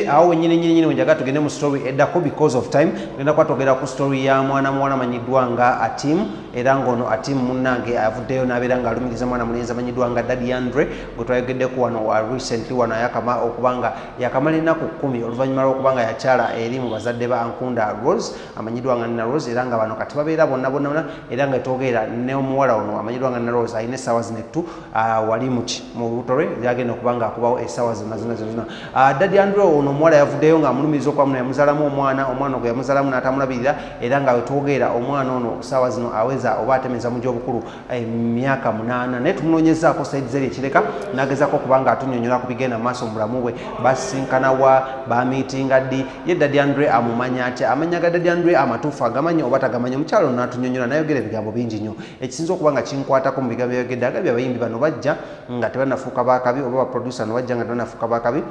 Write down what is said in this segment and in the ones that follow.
tugende awo nyine wenjaga tugende mu story eddako because of time genda kwatogera ku story ya mwana manyiddwa nga Atim era ngono Atim munnange avuddeyo n'abeera nga alumiriza mwana mulenzi amanyiddwa nga Daddy Andre gwe twayogeddeku wano wa recently wano yakama okubanga yakamala ennaku 10 oluvannyuma lw'okubanga yakyala eri mu bazadde ba Ankunda Rose amanyiddwa nga Nina Rose era nga bano kati babeera bonna era nga togeera ne omuwala ono amanyiddwa nga Nina Rose ayina essaawa zinettu wali mu lubuto lwe lyagenda okubanga akubawo essaawa zonna. Daddy Andre ono omuwala yavuddeyo nga amulumiriza okuba muno yamuzalamu omwana gwe yamuzalamu n'atamulabirira era nga wetwogeera omwana ono ssaawa zino aweza oba atemeza mu gy'obukulu emyaka 8 naye tumunoonyezaako saidi zeri ekireka n'agezaako okubanga atunyonyola ku bigenda mu maaso mu bulamu bwe basinkana wa bamiitinga ddi ye Daddy Andre amumanya atya amanya ga Daddy Andre amatuufu agamanya oba tagamanya omukyalo n'atunyonyola n'ayogera ebigambo bingi nnyo ekisinza okuba nga kinkwatako mu bigambo byayogedde agabye abayimbi bano bajja nga tebanafuuka bakabi oba baproducer no bajja nga tebanafuuka bakabi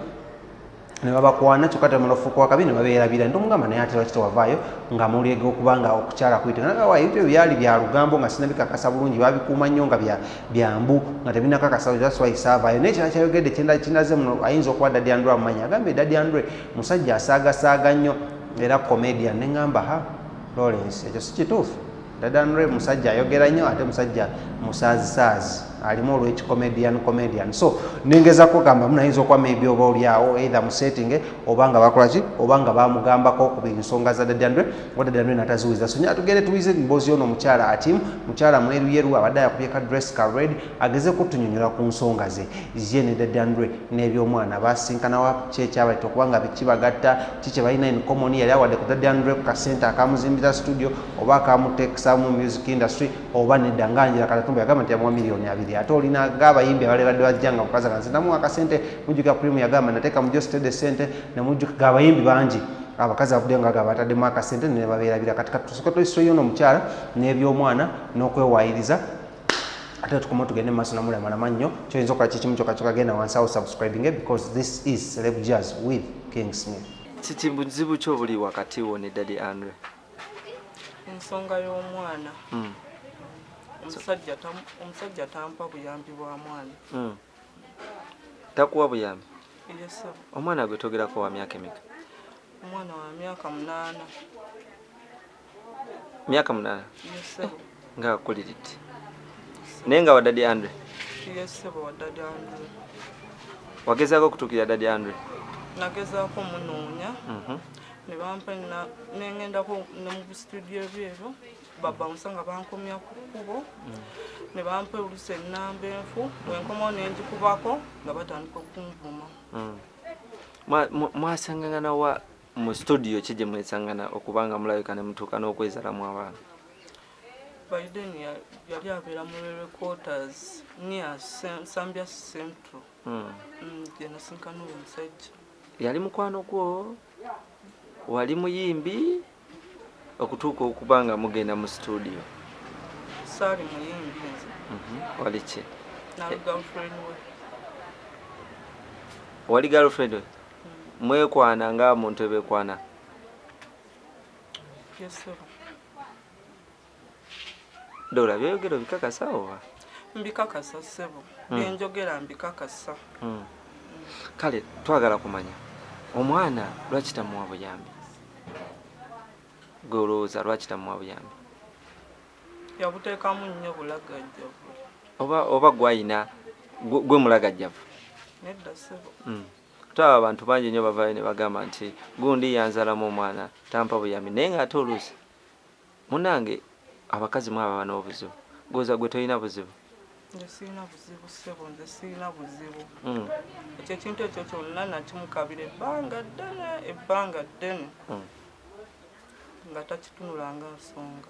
ne babakwana kyokka temulafuuka wakabi ne babeerabira ndi omugamba naye ate lwaki tewavaayo nga mulyega okubanga okukyala kuyita naga ebyo byali bya lugambo nga sinabikakasa bulungi babikuuma nnyo nga byambu nga tebinakakasa that's why saavaayo naye kyala kyayogedde kinaze muno ayinza okuba Daddy Andre amumanya agambye Daddy Andre musajja asaagasaaga nnyo era comedian ne ngamba Lawrence ekyo si kituufu Daddy Andre musajja ayogera nnyo ate musajja musaazisaazi alimu olw'ekicomedian so nengezako gamba munayinza okuba maybe oba oliawo either mu setting obanga bakolaki obanga bamugambako ku ensonga za Daddy Andre oba Daddy Andre nataziwuliza so nya tugende tuwize mbozi ono omukyala Atim mukyala mweruyeru abadde akubye ka dress ka red ageze kutunyonyola ku nsonga ze ye ne Daddy Andre n'ebyomwana basinkanawa kyekyabaita okubanga bikibagatta kiki balina in common yali awadde ku Daddy Andre ku kasente akamuzimbira studio oba akamuteekisa mu music industry oba nedda nganjira Katatumba yagamba nti yamuwa miliyoni 2 ate olina g'abayimbi abali badde bajja nga mukazi nga nzinamu akasente mujjuka Prime yagamba nateeka mu Jostede sente ne mujjuka g'abayimbi bangi abakazi avuddeyo nga bataddemu akasente ne babeerabira kati tusooka tulisoyo ono omukyala n'ebyomwana n'okwewayiriza ate tukoma tugende mu maaso namulama nnyo kyoyinza okukola kikimu kyokka genda wansi awo subscribing because this is Celeb Jazz with KingSmith. Kiki buzibu ki obuli wakati wo ne Daddy Andre? Ensonga y'omwana omusajja tampa buyambi bwa mwana takuwa buyambi? Yes. Omwana gwe togerako wa myaka emeka? Omwana wa myaka 8. Myaka 8? Yes. Nga akuliriti naye nga wa Daddy Andre? Yes, wa Daddy Andre. Wagezaako okutuukira Daddy Andre? Nagezaako munoonya ne bampa nengendako ne mu studio byebyo baba musanga bankomya ku kubo ne bampa oluse nnamba enfu wenkomawo nenjikubako nga batandika okunvuma. Mwasangana wa mu studio kije mwesangana okubanga mulabika ne mutuuka n'okwezalamu abaana? Biden yali abeera mu quarters near Sambia Central. Nasinkana oyo omusajja. Yali mukwano gwo? Wali muyimbi okutuuka okubanga mugenda mu studio? Saali muyimbi nze. Wali ki? Girlfriend we. Wali girlfriend we? Mwekwana nga muntu ebekwana? Yes, sir. Dola byogero bikakasa oba? Mbikakasa sebo. Byenjogera mbikakasa. Kale twagala kumanya omwana lwaki tamuwa buyambi? Gwe olowooza lwaki tamuwa buyambi? Yabuteekamu nnyo bulagajjavu. Oba gwayina gwe mulagajjavu? Nedda sebo. Taba abantu bangi nnyo bavaayo ne bagamba nti gundi yanzalamu omwana tampa buyambi naye ng'ate oluusi munnange abakazi mwaba n'obuzibu gwoza gwe toyina buzibu? Nze sirina buzibu sebo, nze sirina buzibu. Ekyo ekintu ekyo kyonna nakimukabira ebbanga ddene nga takitunulanga nsonga.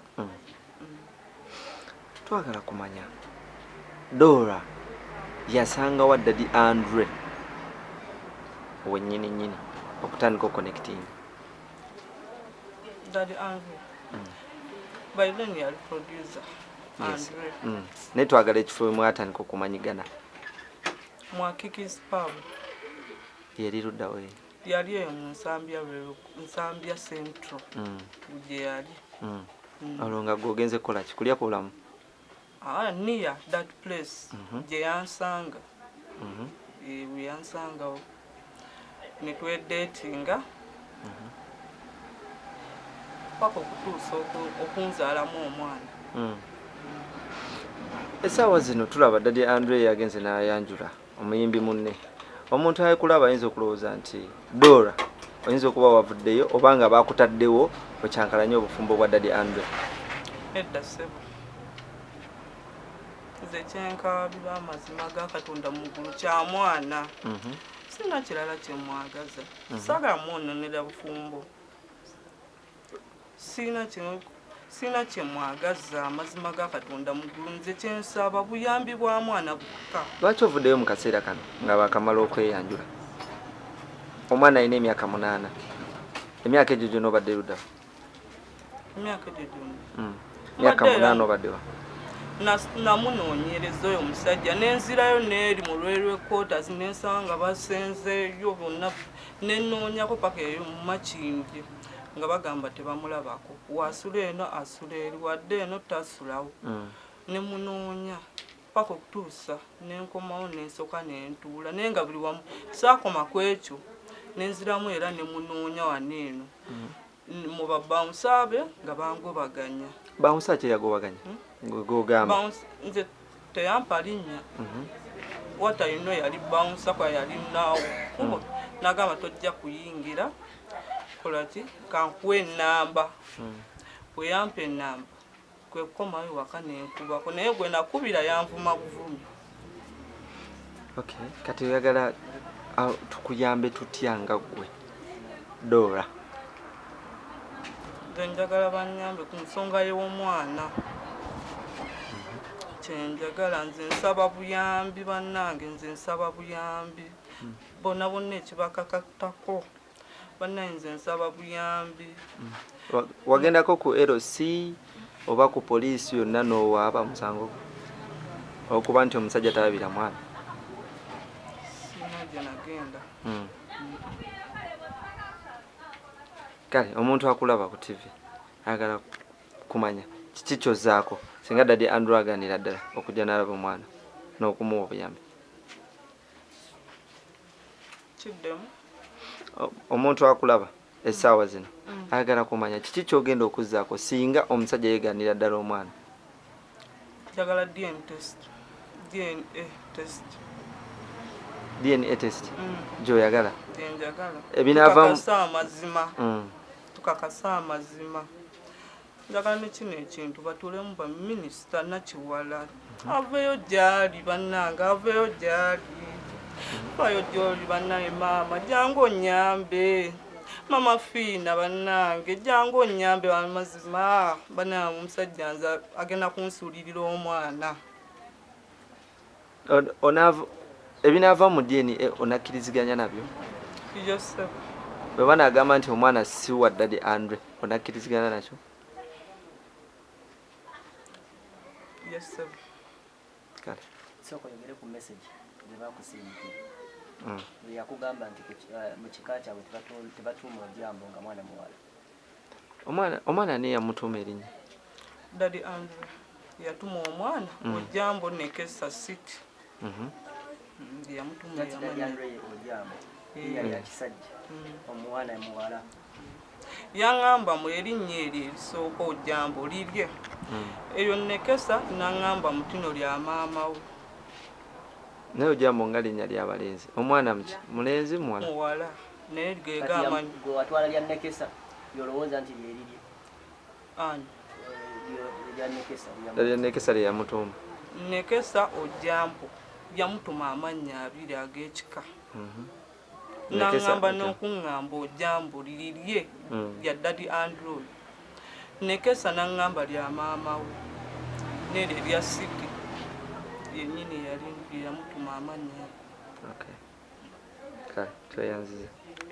Twagala kumanya Dora yasanga wa Daddy Andre wennyini okutandika connecting? Daddy Andre by then yali producer. Yes. Naye twagala ekifo mwatandika okumanyigana? Mu accuses pub. Yali ludda we? Yali eyo mu Nsambya Central. Gye yali. Olwo nga gwogenze kukola ki? Kulya kulamu? Near that place. Gye yansanga. We yansangawo. ne twedetinga paka okutuusa okunzaalamu omwana. Essaawa zino tulaba Daddy Andre yagenze n'ayanjula omuyimbi munne. Omuntu ayekulaba ayinza okulowooza nti Dora oyinza okuba wavuddeyo oba nga baakutaddewo okyankalanye obufumbo bwa Daddy Andre. Edda ssebo nze kyenkaabira amazima ga Katonda mu ggulu kya mwana. Sina kirala kye mwagaza. Saagala mwononera bufumbo. Sina kye mwagaza amazima ga Katonda mu ggulu. Nze kyensaba buyambi bwa mwana bukka. Lwaki ovuddeyo mu kaseera kano nga baakamala okweyanjula? Omwana alina emyaka 8. Emyaka egyo gyonna obadde ludda? Emyaka egyo gyonna. Emyaka 8 obaddewa? Namunoonyereza oyo omusajja nenzirayo n'eri mu Railway Quarters nensanga basenzeeyo bonna nenoonyako paka eyo mu Makindye nga bagamba tebamulabako. Wasula eno asula eri wadde eno tasulawo. Ne munoonya paka okutuusa nenkomawo nensoka nentuula naye nga buli wamu saakoma ku ekyo nenziramu era ne munoonya wano eno mu babawunsa be nga bangobaganya. Bawunsa ki yagobaganya? Gogamba nze teyampa linnya. Wata ino yali bawunsa kwa yali naawo. Nagamba tojja kuyingira kolaki kankuwa ennamba. Bwe yampa ennamba kwe kukomayo waka nenkubako naye gwe nakubira yanvuma buvumi. Okay, kati oyagala tukuyambe tutya nga ggwe Dora? Nze njagala bannyambe ku nsonga y'omwana. Kyenjagala nze nsaba buyambi bannange, nze nsaba buyambi. Bonna bonna ekibakakatako bannange nze nsaba buyambi. Wagendako ku LC oba ku poliisi yonna n'owaaba musango okuba nti omusajja talabira mwana? Sina gye nagenda. Kale omuntu akulaba ku TV ayagala kumanya kiki kyozzaako singa Daddy Andre aganira ddala okujja n'alaba omwana n'okumuwa obuyambi? Kiddemu omuntu akulaba essaawa zino ayagala kumanya kiki kyogenda okuzzaako singa omusajja yeeganira ddala omwana? njagala DNA test. DNA test gy'oyagala? Njagala ebinaavamu tukakasa amazima. Njagala ne kino ekintu batuulemu ba minisita Nakiwala aveeyo gyali bannange, aveeyo gyali vayo gyoli bannange. Maama jangu onyambe, Mama Fiina bannange jangu onyambe amazima. Bannange omusajja nze agenda kunsuulirira omwana. Ebinaava mu DNA onakkiriziganya nabyo? Yes sir. Bwe banaagamba nti omwana si wa Daddy Andre onakkirizigana nakyo? Yes sir. Kale soko yogere ku message ze bakusimbikira. Yakugamba nti mu kika kyabwe tebatuuma Ojambo nga mwana muwala. Omwana ani yamutuuma erinnya? Daddy Andre yatuma omwana Ojambo Nekesa City. Yamutuuma Ojambo ya kisajja omwana muwala. Yaŋŋamba mu erinnya eryo erisooka Ojambo lirye. Eyo Nekesa naŋŋamba mu tino lya maama we. Naye Ojambo nga linnya ly'abalenzi. Omwana mulenzi muwala? Muwala. Naye gegamba gwe watwala lya Nekesa yolowooza nti lyerirye? Ani? Lya Nekesa lye yamutuuma. Nekesa Ojambo yamutuma amannya 2 ag'ekika. Naŋŋamba n'okuŋŋamba Ojambo lirye lya Daddy Andre. Nekesa naŋŋamba lya maama we n'eryo erya Siki yennyini yamutuma amannya. Okay. Kale tweyanziza.